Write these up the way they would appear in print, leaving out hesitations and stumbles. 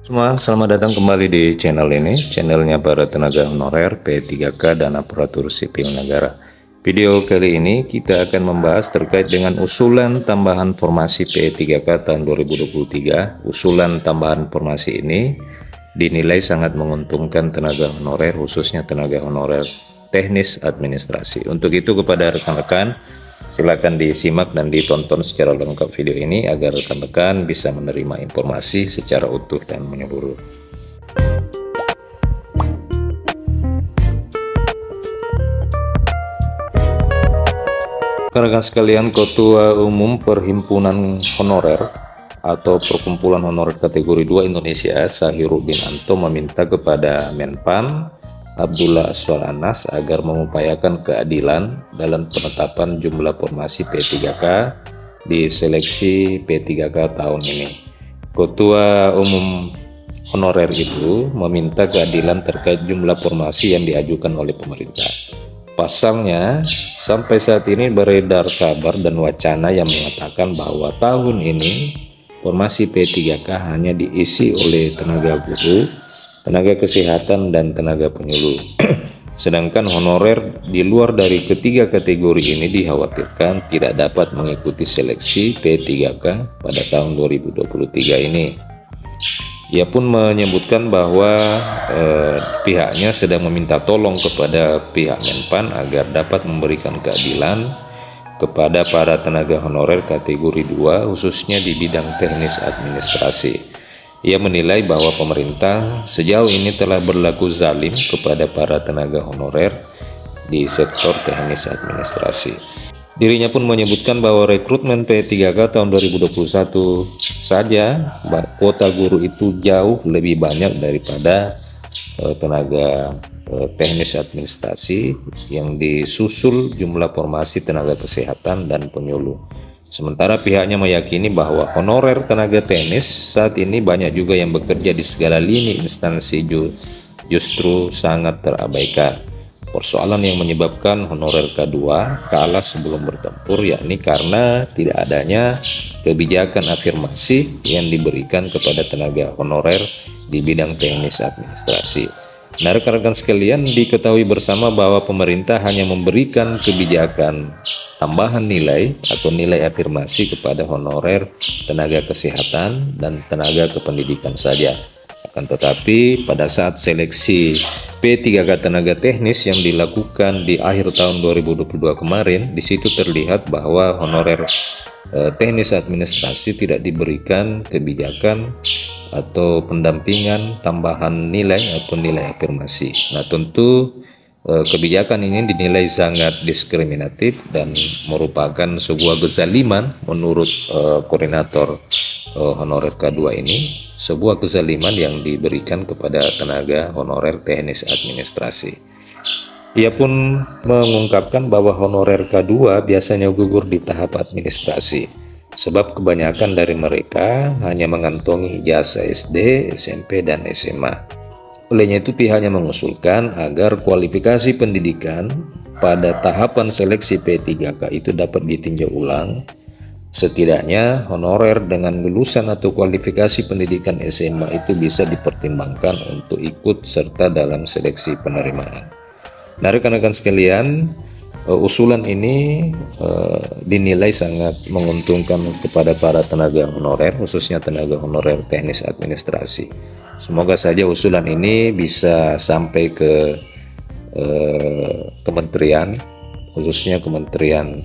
Semua, selamat datang kembali di channel ini, channelnya para tenaga honorer P3K dan aparatur sipil negara. Video kali ini kita akan membahas terkait dengan usulan tambahan formasi P3K tahun 2023. Usulan tambahan formasi ini dinilai sangat menguntungkan tenaga honorer, khususnya tenaga honorer teknis administrasi. Untuk itu kepada rekan-rekan, silakan disimak dan ditonton secara lengkap video ini agar rekan-rekan bisa menerima informasi secara utuh dan menyeluruh. Rekan-rekan sekalian, Ketua Umum Perhimpunan Honorer atau Perkumpulan Honorer Kategori 2 Indonesia, Sahiruddin Anto, meminta kepada Menpan Abdullah Aswar Anas agar mengupayakan keadilan dalam penetapan jumlah formasi P3K di seleksi P3K tahun ini. Ketua Umum Honorer itu meminta keadilan terkait jumlah formasi yang diajukan oleh pemerintah. Pasalnya, sampai saat ini beredar kabar dan wacana yang mengatakan bahwa tahun ini formasi P3K hanya diisi oleh tenaga guru, tenaga kesehatan, dan tenaga penyuluh. Sedangkan honorer di luar dari ketiga kategori ini dikhawatirkan tidak dapat mengikuti seleksi P3K pada tahun 2023 ini. Ia pun menyebutkan bahwa pihaknya sedang meminta tolong kepada pihak Menpan agar dapat memberikan keadilan kepada para tenaga honorer kategori 2 khususnya di bidang teknis administrasi. Ia menilai bahwa pemerintah sejauh ini telah berlaku zalim kepada para tenaga honorer di sektor teknis administrasi. Dirinya pun menyebutkan bahwa rekrutmen P3K tahun 2021 saja kuota guru itu jauh lebih banyak daripada tenaga teknis administrasi yang disusul jumlah formasi tenaga kesehatan dan penyuluh. Sementara pihaknya meyakini bahwa honorer tenaga teknis saat ini banyak juga yang bekerja di segala lini instansi justru sangat terabaikan. Persoalan yang menyebabkan honorer K2 kalah sebelum bertempur yakni karena tidak adanya kebijakan afirmasi yang diberikan kepada tenaga honorer di bidang teknis administrasi. Nah, rekan-rekan sekalian, diketahui bersama bahwa pemerintah hanya memberikan kebijakan tambahan nilai atau nilai afirmasi kepada honorer tenaga kesehatan dan tenaga kependidikan saja. Akan tetapi pada saat seleksi P3K tenaga teknis yang dilakukan di akhir tahun 2022 kemarin, di situ terlihat bahwa honorer teknis administrasi tidak diberikan kebijakan atau pendampingan tambahan nilai atau nilai afirmasi. Nah, tentu kebijakan ini dinilai sangat diskriminatif dan merupakan sebuah kezaliman menurut koordinator honorer K2 ini, sebuah kezaliman yang diberikan kepada tenaga honorer teknis administrasi. Ia pun mengungkapkan bahwa honorer K2 biasanya gugur di tahap administrasi, sebab kebanyakan dari mereka hanya mengantongi ijazah SD, SMP, dan SMA. Olehnya itu pihaknya mengusulkan agar kualifikasi pendidikan pada tahapan seleksi P3K itu dapat ditinjau ulang. Setidaknya honorer dengan lulusan atau kualifikasi pendidikan SMA itu bisa dipertimbangkan untuk ikut serta dalam seleksi penerimaan. Nah, rekan-rekan sekalian, usulan ini dinilai sangat menguntungkan kepada para tenaga honorer, khususnya tenaga honorer teknis administrasi. Semoga saja usulan ini bisa sampai ke kementerian, khususnya Kementerian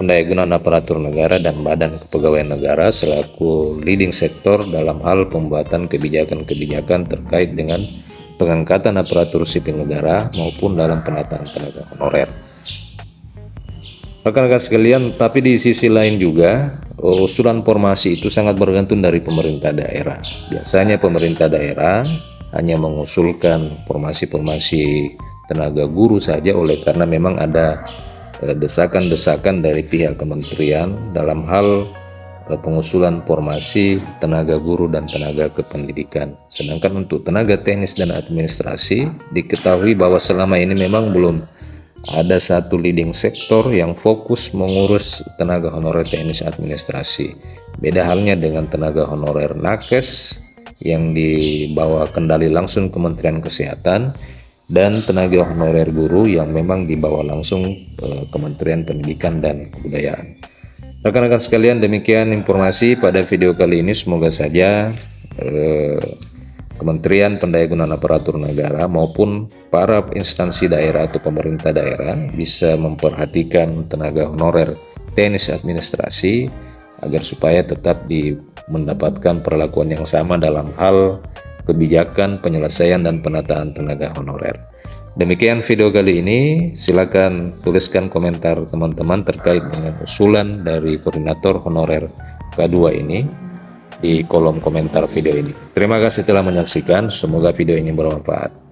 Pendayagunaan Aparatur Negara dan Badan Kepegawaian Negara selaku leading sektor dalam hal pembuatan kebijakan-kebijakan terkait dengan pengangkatan aparatur sipil negara maupun dalam penataan tenaga honorer. Rekan-rekan sekalian, tapi di sisi lain juga usulan formasi itu sangat bergantung dari pemerintah daerah. Biasanya pemerintah daerah hanya mengusulkan formasi-formasi tenaga guru saja oleh karena memang ada desakan-desakan dari pihak kementerian dalam hal pengusulan formasi tenaga guru dan tenaga kependidikan. Sedangkan untuk tenaga teknis dan administrasi diketahui bahwa selama ini memang belum ada satu leading sektor yang fokus mengurus tenaga honorer teknis administrasi. Beda halnya dengan tenaga honorer nakes yang dibawa kendali langsung Kementerian Kesehatan dan tenaga honorer guru yang memang dibawa langsung Kementerian Pendidikan dan Kebudayaan. Rekan-rekan sekalian, demikian informasi pada video kali ini. Semoga saja Kementerian Pendayagunaan Aparatur Negara maupun para instansi daerah atau pemerintah daerah bisa memperhatikan tenaga honorer teknis administrasi agar supaya tetap mendapatkan perlakuan yang sama dalam hal kebijakan penyelesaian dan penataan tenaga honorer. Demikian video kali ini. Silakan tuliskan komentar teman-teman terkait dengan usulan dari koordinator honorer K2 ini di kolom komentar video ini. Terima kasih telah menyaksikan. Semoga video ini bermanfaat.